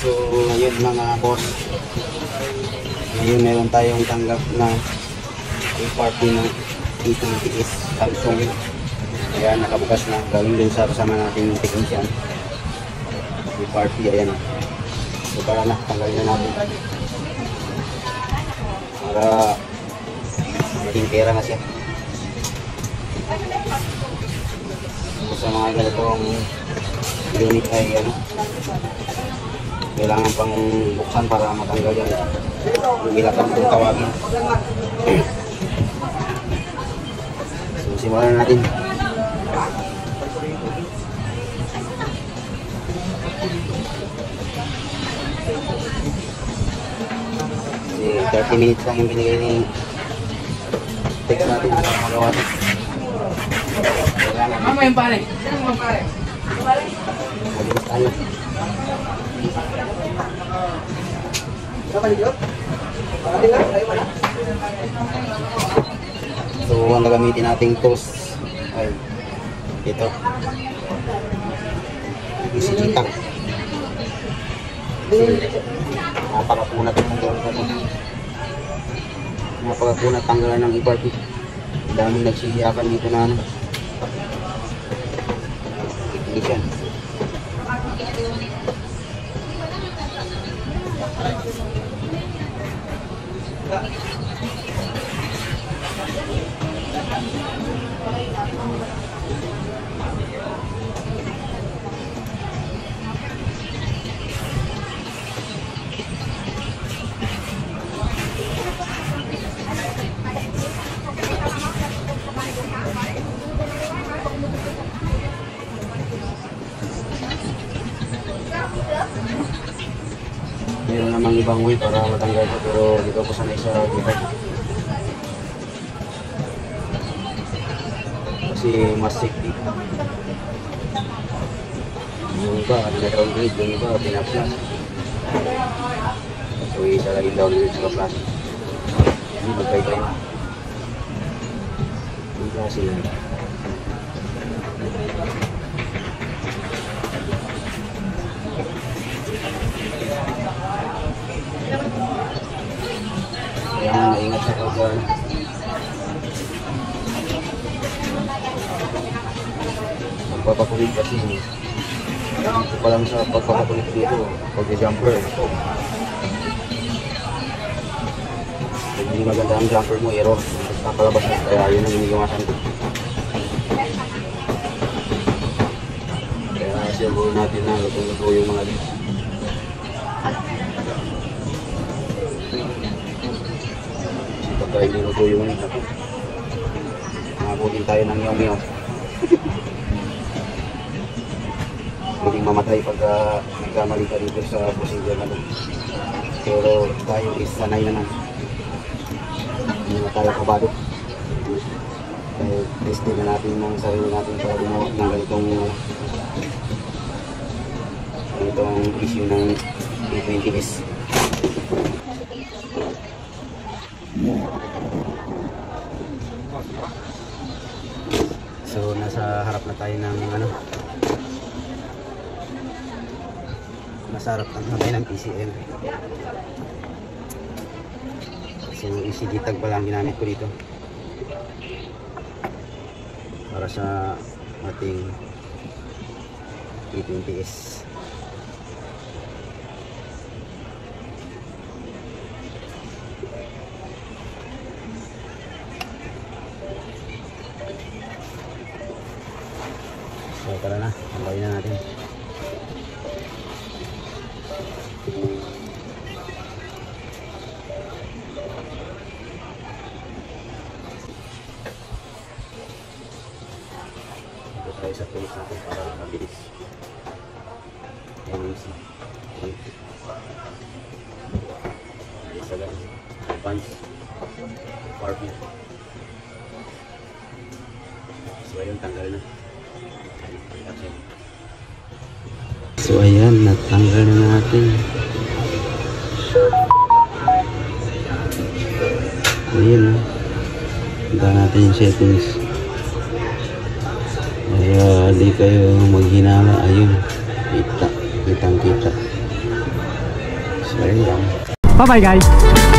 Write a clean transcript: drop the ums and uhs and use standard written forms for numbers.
So ayun mga boss, ngayon meron tayong tanggap na party ng E20S Samsung. Ayan, nakabukas na, galing din sa kasama natin yung technician. Yung party, ayan. So para na, tanggalin na natin para maging pera na siya. So sa mga ganitong unit ay ano, kailangan pang buksan para matanggal yan. Yung ilakang kung tawagin. So simulan natin. Kasi 30 minutes lang yung binigay ni text natin para magawa natin. Mama yung pare. Sino yung pare? Mabilis tayo. So ang gagamitin nating toast ay ito, isigitan. Napakapunat tanggalan ng ibarpi. Daming nagsisiyakan dito na ano, technician. Meron namang ibang way para matanggal ito, pero dito ko sanay sa dito kasi mas safety. Yung iba na-downgrade, yung iba pinaplas. So isa lang yung downgrade sa plus. Hindi magkaibay na yung klase na. Kailangan maingat sa pagkakaan. Pagpapakulit kasi ito pa lang sa pagpapakulit dito, pag-jumper. Pag hindi maganda ang jumper mo, error. Papalabas na, kaya yun ang inigawasan ko. Kaya siguro natin na luto-luto yung mga leads. Pagka iniluto yung ulit ako, nakabutin tayo ng yaw-yaw. Pwedeng mamatay pagka nagkamali ka dito sa procedure na doon. Pero tayo is sanay naman. Hindi na tayo kabado. Kaya testin na natin ng sarili natin para gumawa ng ganitong issue ng E20S. So nasa harap na tayo ng ano, nasa harap na tayo ng PCM. So isigitag pa lang ginamit ko dito para sa ating E20S. So tara na, tanggalin na natin. Ito tayo sa tulis natin para mabilis. Ayan yung isa. Isa lang. Advance. Barbie. So ayun, tanggal na. So ayan, natanggal na natin. Ayan, punta natin yung settings. Kaya di kayo maghinala. Ayun, kita, kitang kita. So, ayun lang. Bye-bye guys!